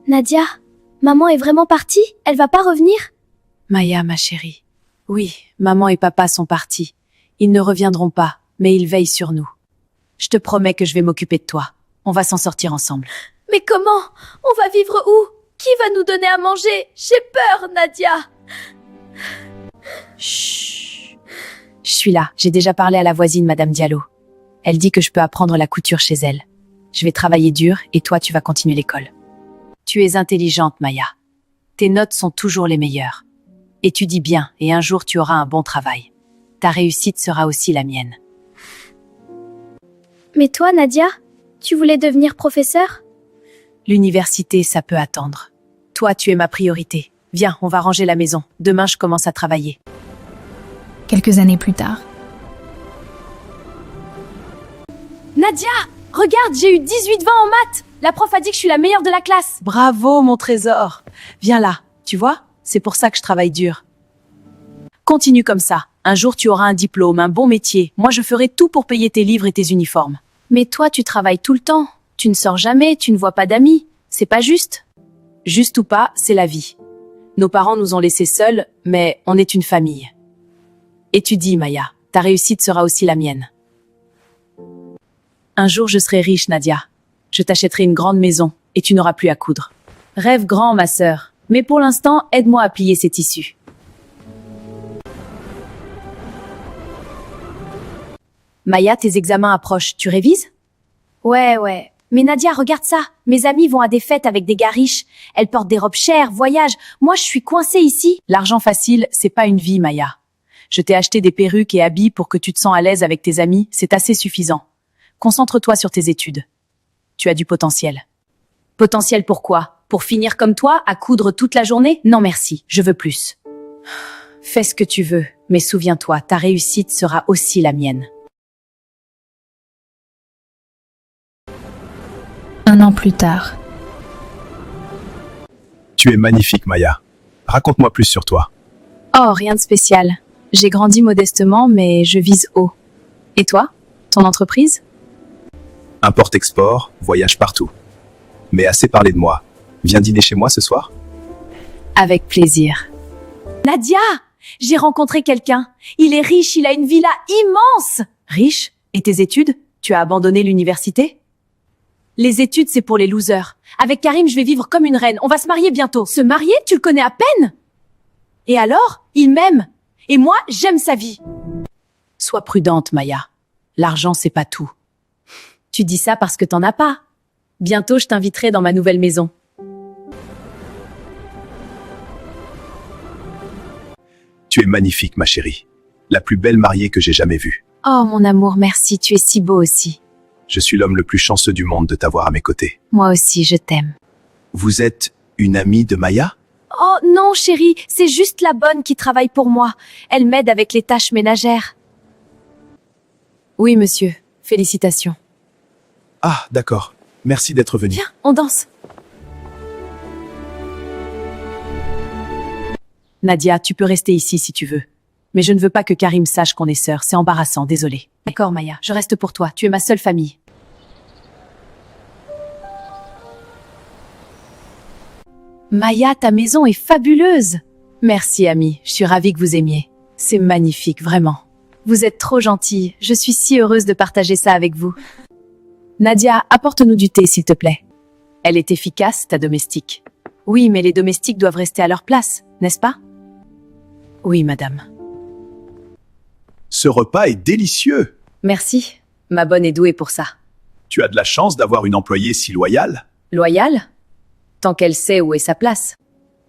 Nadia, maman est vraiment partie? Elle va pas revenir? Maya, ma chérie. Oui, maman et papa sont partis. Ils ne reviendront pas, mais ils veillent sur nous. Je te promets que je vais m'occuper de toi. On va s'en sortir ensemble. Mais comment? On va vivre où? Qui va nous donner à manger? J'ai peur, Nadia. Chut. Je suis là. J'ai déjà parlé à la voisine, Madame Diallo. Elle dit que je peux apprendre la couture chez elle. Je vais travailler dur et toi, tu vas continuer l'école. Tu es intelligente, Maya. Tes notes sont toujours les meilleures. Étudie bien et un jour tu auras un bon travail. Ta réussite sera aussi la mienne. Mais toi, Nadia, tu voulais devenir professeur? L'université, ça peut attendre. Toi, tu es ma priorité. Viens, on va ranger la maison. Demain, je commence à travailler. Quelques années plus tard. Nadia, regarde, j'ai eu 18-20 en maths. La prof a dit que je suis la meilleure de la classe. Bravo, mon trésor. Viens là, tu vois? C'est pour ça que je travaille dur. Continue comme ça. Un jour, tu auras un diplôme, un bon métier. Moi, je ferai tout pour payer tes livres et tes uniformes. Mais toi, tu travailles tout le temps. Tu ne sors jamais, tu ne vois pas d'amis. C'est pas juste. Juste ou pas, c'est la vie. Nos parents nous ont laissés seuls, mais on est une famille. Étudie, Maya. Ta réussite sera aussi la mienne. Un jour, je serai riche, Nadia. Je t'achèterai une grande maison et tu n'auras plus à coudre. Rêve grand, ma sœur. Mais pour l'instant, aide-moi à plier ces tissus. Maya, tes examens approchent. Tu révises? Ouais. Mais Nadia, regarde ça. Mes amies vont à des fêtes avec des gars riches. Elles portent des robes chères, voyagent. Moi, je suis coincée ici. L'argent facile, c'est pas une vie, Maya. Je t'ai acheté des perruques et habits pour que tu te sens à l'aise avec tes amis. C'est assez suffisant. Concentre-toi sur tes études. Tu as du potentiel. Potentiel pourquoi? Pour finir comme toi, à coudre toute la journée? Non merci, je veux plus. Fais ce que tu veux, mais souviens-toi, ta réussite sera aussi la mienne. Un an plus tard. Tu es magnifique, Maya. Raconte-moi plus sur toi. Oh, rien de spécial. J'ai grandi modestement, mais je vise haut. Et toi? Ton entreprise? Import-export, voyage partout. Mais assez parlé de moi. Viens dîner chez moi ce soir? Avec plaisir. Nadia, j'ai rencontré quelqu'un. Il est riche, il a une villa immense. Riche? Et tes études? Tu as abandonné l'université? Les études, c'est pour les losers. Avec Karim, je vais vivre comme une reine. On va se marier bientôt. Se marier? Tu le connais à peine? Et alors? Il m'aime. Et moi, j'aime sa vie. Sois prudente, Maya. L'argent, c'est pas tout. Tu dis ça parce que t'en as pas. Bientôt, je t'inviterai dans ma nouvelle maison. Tu es magnifique, ma chérie. La plus belle mariée que j'ai jamais vue. Oh, mon amour, merci. Tu es si beau aussi. Je suis l'homme le plus chanceux du monde de t'avoir à mes côtés. Moi aussi, je t'aime. Vous êtes une amie de Maya? Oh non, chérie, c'est juste la bonne qui travaille pour moi. Elle m'aide avec les tâches ménagères. Oui, monsieur. Félicitations. Ah, d'accord. Merci d'être venu. Viens, on danse. Nadia, tu peux rester ici si tu veux. Mais je ne veux pas que Karim sache qu'on est sœurs. C'est embarrassant, désolé. D'accord, Maya, je reste pour toi. Tu es ma seule famille. Maya, ta maison est fabuleuse. Merci, amie. Je suis ravie que vous aimiez. C'est magnifique, vraiment. Vous êtes trop gentille. Je suis si heureuse de partager ça avec vous. Nadia, apporte-nous du thé, s'il te plaît. Elle est efficace, ta domestique. Oui, mais les domestiques doivent rester à leur place, n'est-ce pas? Oui, madame. Ce repas est délicieux. Merci. Ma bonne est douée pour ça. Tu as de la chance d'avoir une employée si loyale. Loyale? Tant qu'elle sait où est sa place.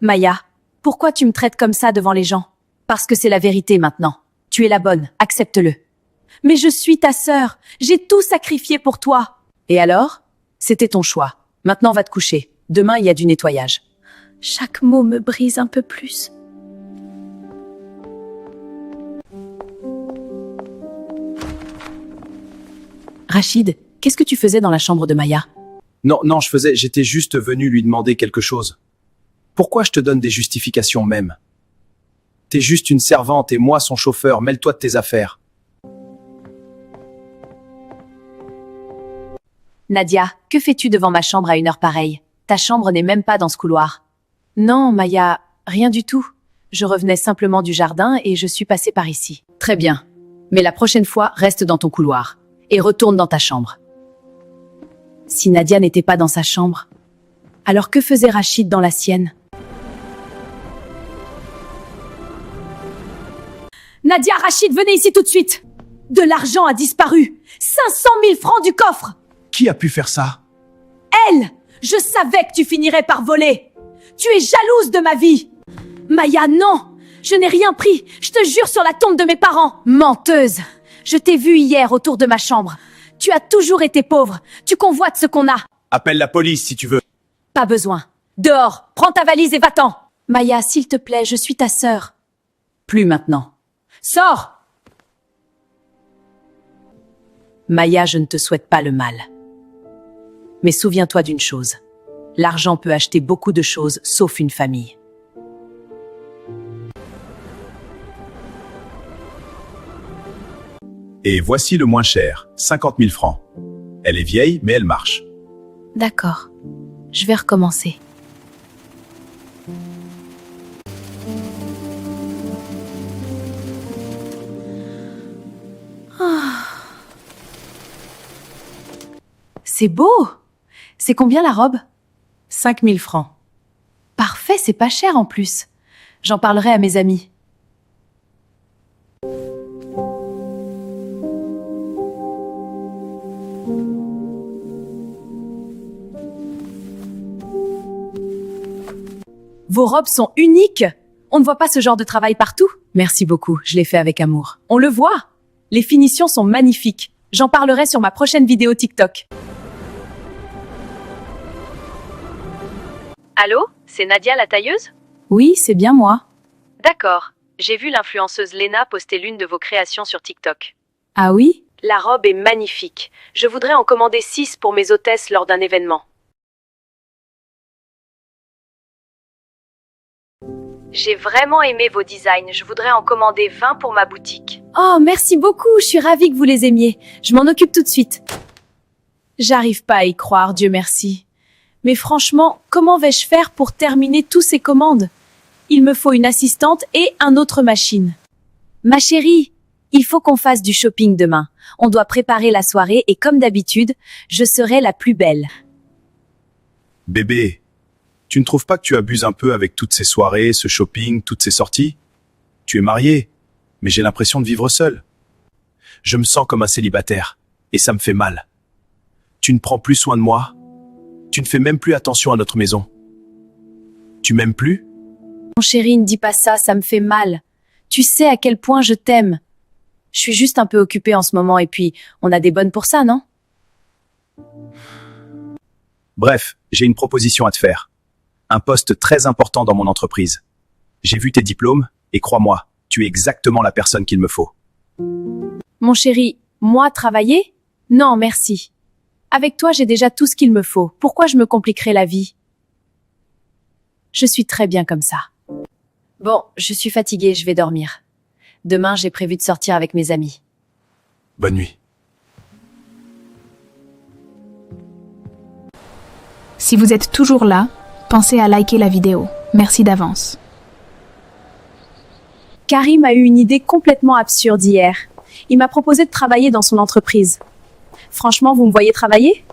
Maya, pourquoi tu me traites comme ça devant les gens? Parce que c'est la vérité maintenant. Tu es la bonne, accepte-le. Mais je suis ta sœur. J'ai tout sacrifié pour toi. Et alors? C'était ton choix. Maintenant, va te coucher. Demain, il y a du nettoyage. Chaque mot me brise un peu plus. Rachid, qu'est-ce que tu faisais dans la chambre de Maya? Non, j'étais juste venu lui demander quelque chose. Pourquoi je te donne des justifications même? T'es juste une servante et moi son chauffeur, mêle-toi de tes affaires. Nadia, que fais-tu devant ma chambre à une heure pareille? Ta chambre n'est même pas dans ce couloir. Non, Maya, rien du tout. Je revenais simplement du jardin et je suis passée par ici. Très bien. Mais la prochaine fois, reste dans ton couloir. Et retourne dans ta chambre. Si Nadia n'était pas dans sa chambre, alors que faisait Rachid dans la sienne? Nadia, Rachid, venez ici tout de suite. De l'argent a disparu. 500 000 francs du coffre. Qui a pu faire ça? Elle! Je savais que tu finirais par voler. Tu es jalouse de ma vie. Maya, non. Je n'ai rien pris. Je te jure sur la tombe de mes parents. Menteuse. Je t'ai vue hier autour de ma chambre. Tu as toujours été pauvre. Tu convoites ce qu'on a. Appelle la police si tu veux. Pas besoin. Dehors. Prends ta valise et va-t'en. Maya, s'il te plaît, je suis ta sœur. Plus maintenant. Sors. Maya, je ne te souhaite pas le mal. Mais souviens-toi d'une chose. L'argent peut acheter beaucoup de choses, sauf une famille. Et voici le moins cher, 50 000 francs. Elle est vieille, mais elle marche. D'accord. Je vais recommencer. C'est beau! C'est combien la robe? 5 000 francs. Parfait, c'est pas cher en plus. J'en parlerai à mes amis. Vos robes sont uniques. On ne voit pas ce genre de travail partout. Merci beaucoup, je l'ai fait avec amour. On le voit. Les finitions sont magnifiques. J'en parlerai sur ma prochaine vidéo TikTok. Allô, c'est Nadia la tailleuse? Oui, c'est bien moi. D'accord. J'ai vu l'influenceuse Lena poster l'une de vos créations sur TikTok. Ah oui? La robe est magnifique. Je voudrais en commander 6 pour mes hôtesses lors d'un événement. J'ai vraiment aimé vos designs. Je voudrais en commander 20 pour ma boutique. Oh, merci beaucoup. Je suis ravie que vous les aimiez. Je m'en occupe tout de suite. J'arrive pas à y croire, Dieu merci. Mais franchement, comment vais-je faire pour terminer tous ces commandes? Il me faut une assistante et un autre machine. Ma chérie, il faut qu'on fasse du shopping demain. On doit préparer la soirée et comme d'habitude, je serai la plus belle. Bébé, tu ne trouves pas que tu abuses un peu avec toutes ces soirées, ce shopping, toutes ces sorties? Tu es marié, mais j'ai l'impression de vivre seul. Je me sens comme un célibataire, et ça me fait mal. Tu ne prends plus soin de moi? Tu ne fais même plus attention à notre maison. Tu m'aimes plus? Mon chéri, ne dis pas ça, ça me fait mal. Tu sais à quel point je t'aime. Je suis juste un peu occupée en ce moment et puis on a des bonnes pour ça, non? Bref, j'ai une proposition à te faire. Un poste très important dans mon entreprise. J'ai vu tes diplômes et crois-moi, tu es exactement la personne qu'il me faut. Mon chéri, moi travailler? Non, merci. Avec toi, j'ai déjà tout ce qu'il me faut. Pourquoi je me compliquerais la vie? Je suis très bien comme ça. Bon, je suis fatiguée, je vais dormir. Demain, j'ai prévu de sortir avec mes amis. Bonne nuit. Si vous êtes toujours là, pensez à liker la vidéo. Merci d'avance. Karim a eu une idée complètement absurde hier. Il m'a proposé de travailler dans son entreprise. Franchement, vous me voyez travailler?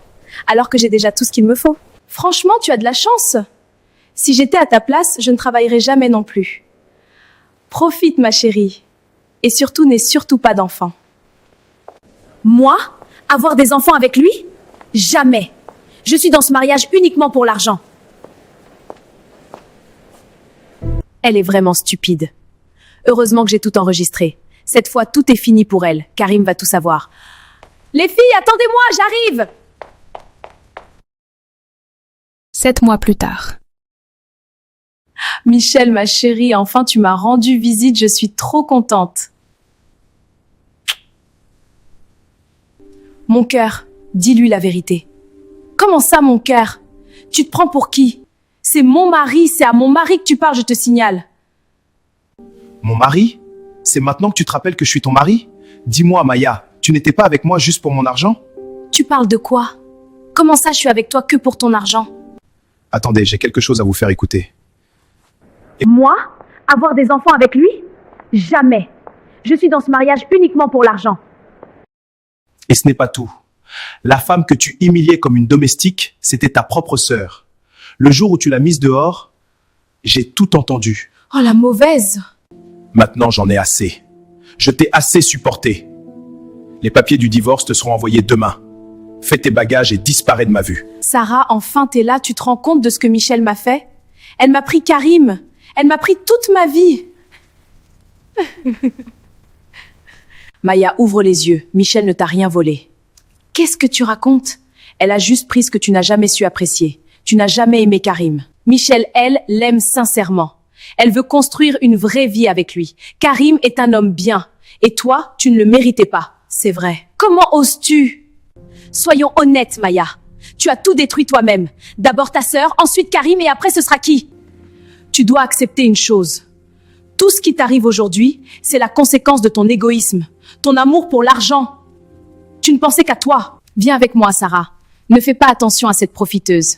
Alors que j'ai déjà tout ce qu'il me faut. Franchement, tu as de la chance. Si j'étais à ta place, je ne travaillerais jamais non plus. Profite, ma chérie. Et surtout, n'aie surtout pas d'enfants. Moi? Avoir des enfants avec lui? Jamais. Je suis dans ce mariage uniquement pour l'argent. Elle est vraiment stupide. Heureusement que j'ai tout enregistré. Cette fois, tout est fini pour elle. Karim va tout savoir. Les filles, attendez-moi, j'arrive! 7 mois plus tard. Michel, ma chérie, enfin tu m'as rendu visite, je suis trop contente. Mon cœur, dis-lui la vérité. Comment ça, mon cœur? Tu te prends pour qui? C'est mon mari, c'est à mon mari que tu parles, je te signale. Mon mari? C'est maintenant que tu te rappelles que je suis ton mari? Dis-moi, Maya, tu n'étais pas avec moi juste pour mon argent? Tu parles de quoi? Comment ça, je suis avec toi que pour ton argent? Attendez, j'ai quelque chose à vous faire écouter. Moi, avoir des enfants avec lui? Jamais. Je suis dans ce mariage uniquement pour l'argent. Et ce n'est pas tout. La femme que tu humiliais comme une domestique, c'était ta propre sœur. Le jour où tu l'as mise dehors, j'ai tout entendu. Oh, la mauvaise! Maintenant, j'en ai assez. Je t'ai assez supporté. Les papiers du divorce te seront envoyés demain. Fais tes bagages et disparais de ma vue. Sarah, enfin t'es là, tu te rends compte de ce que Michel m'a fait? Elle m'a pris Karim. Elle m'a pris toute ma vie. Maya, ouvre les yeux. Michel ne t'a rien volé. Qu'est-ce que tu racontes? Elle a juste pris ce que tu n'as jamais su apprécier. Tu n'as jamais aimé Karim. Michel, elle, l'aime sincèrement. Elle veut construire une vraie vie avec lui. Karim est un homme bien. Et toi, tu ne le méritais pas. C'est vrai. Comment oses-tu? Soyons honnêtes, Maya. Tu as tout détruit toi-même. D'abord ta sœur, ensuite Karim et après ce sera qui? Tu dois accepter une chose. Tout ce qui t'arrive aujourd'hui, c'est la conséquence de ton égoïsme, ton amour pour l'argent. Tu ne pensais qu'à toi. Viens avec moi, Sarah. Ne fais pas attention à cette profiteuse.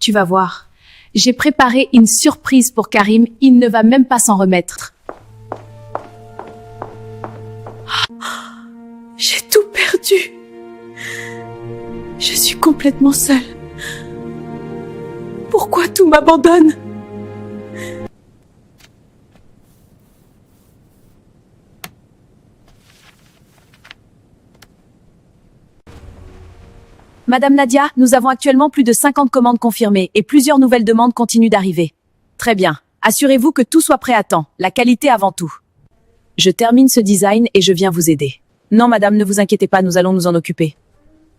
Tu vas voir. J'ai préparé une surprise pour Karim. Il ne va même pas s'en remettre. J'ai tout perdu. Je suis complètement seule. Pourquoi tout m'abandonne? Madame Nadia, nous avons actuellement plus de 50 commandes confirmées et plusieurs nouvelles demandes continuent d'arriver. Très bien. Assurez-vous que tout soit prêt à temps. La qualité avant tout. Je termine ce design et je viens vous aider. Non, madame, ne vous inquiétez pas, nous allons nous en occuper.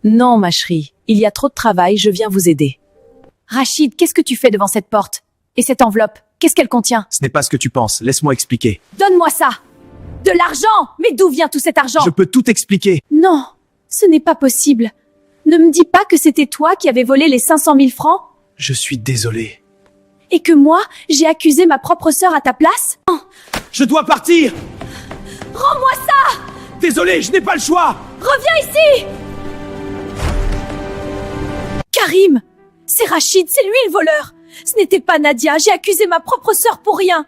Non, ma chérie, il y a trop de travail, je viens vous aider. Rachid, qu'est-ce que tu fais devant cette porte? Et cette enveloppe, qu'est-ce qu'elle contient? Ce n'est pas ce que tu penses, laisse-moi expliquer. Donne-moi ça! De l'argent! Mais d'où vient tout cet argent? Je peux tout expliquer. Non, ce n'est pas possible. Ne me dis pas que c'était toi qui avais volé les 500 000 francs Je suis désolé. et que moi, j'ai accusé ma propre sœur à ta place? Non, Je dois partir! rends-moi ça! Désolé, je n'ai pas le choix! Reviens ici! Karim! C'est Rachid, c'est lui le voleur! Ce n'était pas Nadia, j'ai accusé ma propre sœur pour rien!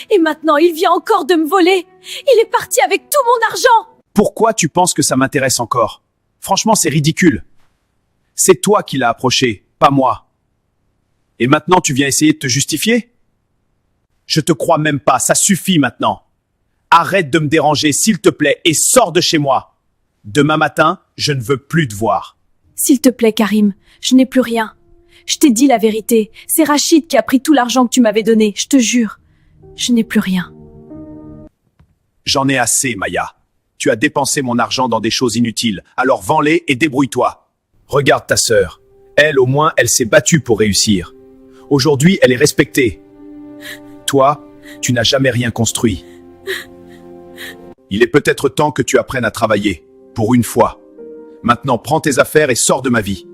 Et maintenant, il vient encore de me voler! Il est parti avec tout mon argent! Pourquoi tu penses que ça m'intéresse encore? Franchement, c'est ridicule. C'est toi qui l'as approché, pas moi. Et maintenant, tu viens essayer de te justifier? Je te crois même pas, ça suffit maintenant. Arrête de me déranger, s'il te plaît, et sors de chez moi. Demain matin, je ne veux plus te voir. S'il te plaît, Karim, je n'ai plus rien. Je t'ai dit la vérité. C'est Rachid qui a pris tout l'argent que tu m'avais donné, je te jure. Je n'ai plus rien. J'en ai assez, Maya. Tu as dépensé mon argent dans des choses inutiles, alors vends-les et débrouille-toi. Regarde ta sœur. Elle, au moins, elle s'est battue pour réussir. Aujourd'hui, elle est respectée. Toi, tu n'as jamais rien construit. Il est peut-être temps que tu apprennes à travailler, pour une fois. Maintenant, prends tes affaires et sors de ma vie.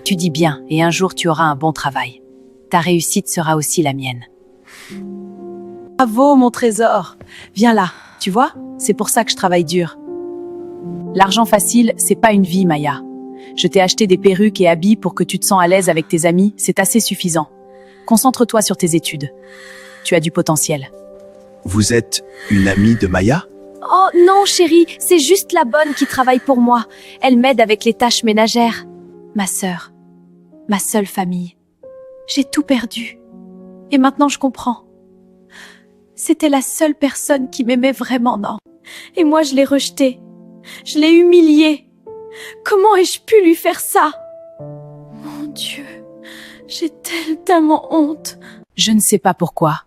Tu dis bien, et un jour tu auras un bon travail. Ta réussite sera aussi la mienne. Bravo, mon trésor. Viens là, tu vois, c'est pour ça que je travaille dur. L'argent facile, c'est pas une vie, Maya. Je t'ai acheté des perruques et habits pour que tu te sens à l'aise avec tes amis, c'est assez suffisant. Concentre-toi sur tes études. Tu as du potentiel. Vous êtes une amie de Maya? Oh non, chérie, c'est juste la bonne qui travaille pour moi. Elle m'aide avec les tâches ménagères. Ma sœur, ma seule famille. J'ai tout perdu. Et maintenant je comprends. C'était la seule personne qui m'aimait vraiment, non. Et moi je l'ai rejetée. Je l'ai humiliée. Comment ai-je pu lui faire ça? Mon Dieu, j'ai tellement honte. Je ne sais pas pourquoi,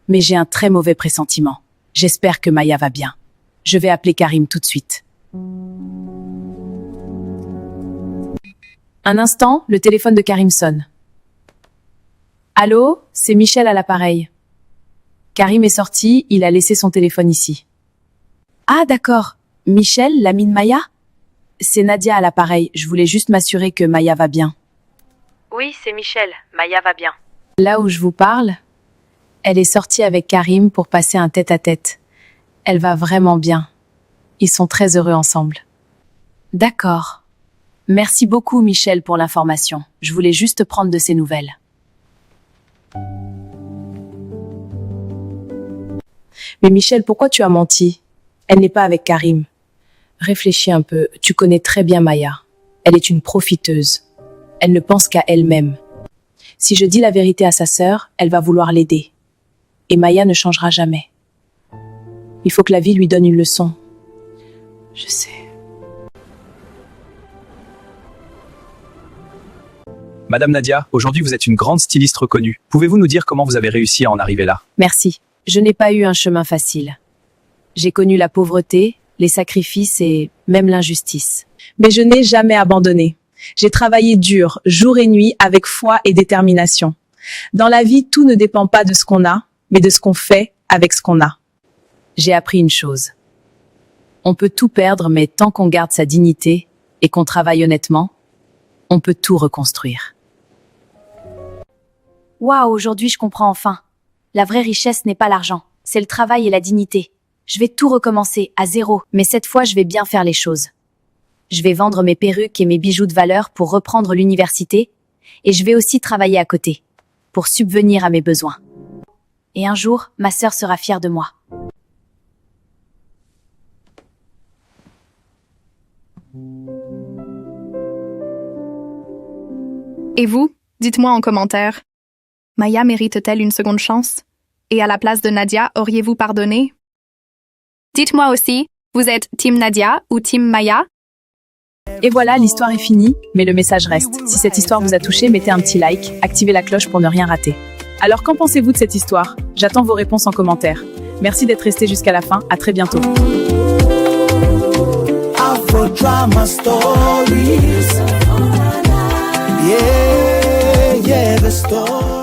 mais j'ai un très mauvais pressentiment. J'espère que Maya va bien. Je vais appeler Karim tout de suite. Un instant, le téléphone de Karim sonne. Allô, c'est Michel à l'appareil. Karim est sorti, il a laissé son téléphone ici. Ah d'accord, Michel, l'ami de Maya? C'est Nadia à l'appareil, je voulais juste m'assurer que Maya va bien. Oui, c'est Michel. Maya va bien. Là où je vous parle, elle est sortie avec Karim pour passer un tête-à-tête. Elle va vraiment bien. Ils sont très heureux ensemble. D'accord. Merci beaucoup, Michel, pour l'information. Je voulais juste prendre de ces nouvelles. Mais Michel, pourquoi tu as menti? Elle n'est pas avec Karim. Réfléchis un peu, tu connais très bien Maya. Elle est une profiteuse. Elle ne pense qu'à elle-même. Si je dis la vérité à sa sœur, elle va vouloir l'aider. Et Maya ne changera jamais. Il faut que la vie lui donne une leçon. Je sais. Madame Nadia, aujourd'hui vous êtes une grande styliste reconnue. Pouvez-vous nous dire comment vous avez réussi à en arriver là? Merci. Je n'ai pas eu un chemin facile. J'ai connu la pauvreté, les sacrifices et même l'injustice. Mais je n'ai jamais abandonné. J'ai travaillé dur, jour et nuit, avec foi et détermination. Dans la vie, tout ne dépend pas de ce qu'on a, mais de ce qu'on fait avec ce qu'on a. J'ai appris une chose. On peut tout perdre, mais tant qu'on garde sa dignité et qu'on travaille honnêtement, on peut tout reconstruire. Waouh, aujourd'hui je comprends enfin. La vraie richesse n'est pas l'argent, c'est le travail et la dignité. Je vais tout recommencer, à zéro, mais cette fois je vais bien faire les choses. Je vais vendre mes perruques et mes bijoux de valeur pour reprendre l'université, et je vais aussi travailler à côté, pour subvenir à mes besoins. Et un jour, ma sœur sera fière de moi. Et vous, dites-moi en commentaire. Maya mérite-t-elle une seconde chance? Et à la place de Nadia, auriez-vous pardonné? Dites-moi aussi, vous êtes Team Nadia ou Team Maya? Et voilà, l'histoire est finie, mais le message reste. Si cette histoire vous a touché, mettez un petit like, activez la cloche pour ne rien rater. Alors qu'en pensez-vous de cette histoire? J'attends vos réponses en commentaire. Merci d'être resté jusqu'à la fin, à très bientôt. Afro-drama stories. Yeah, the story.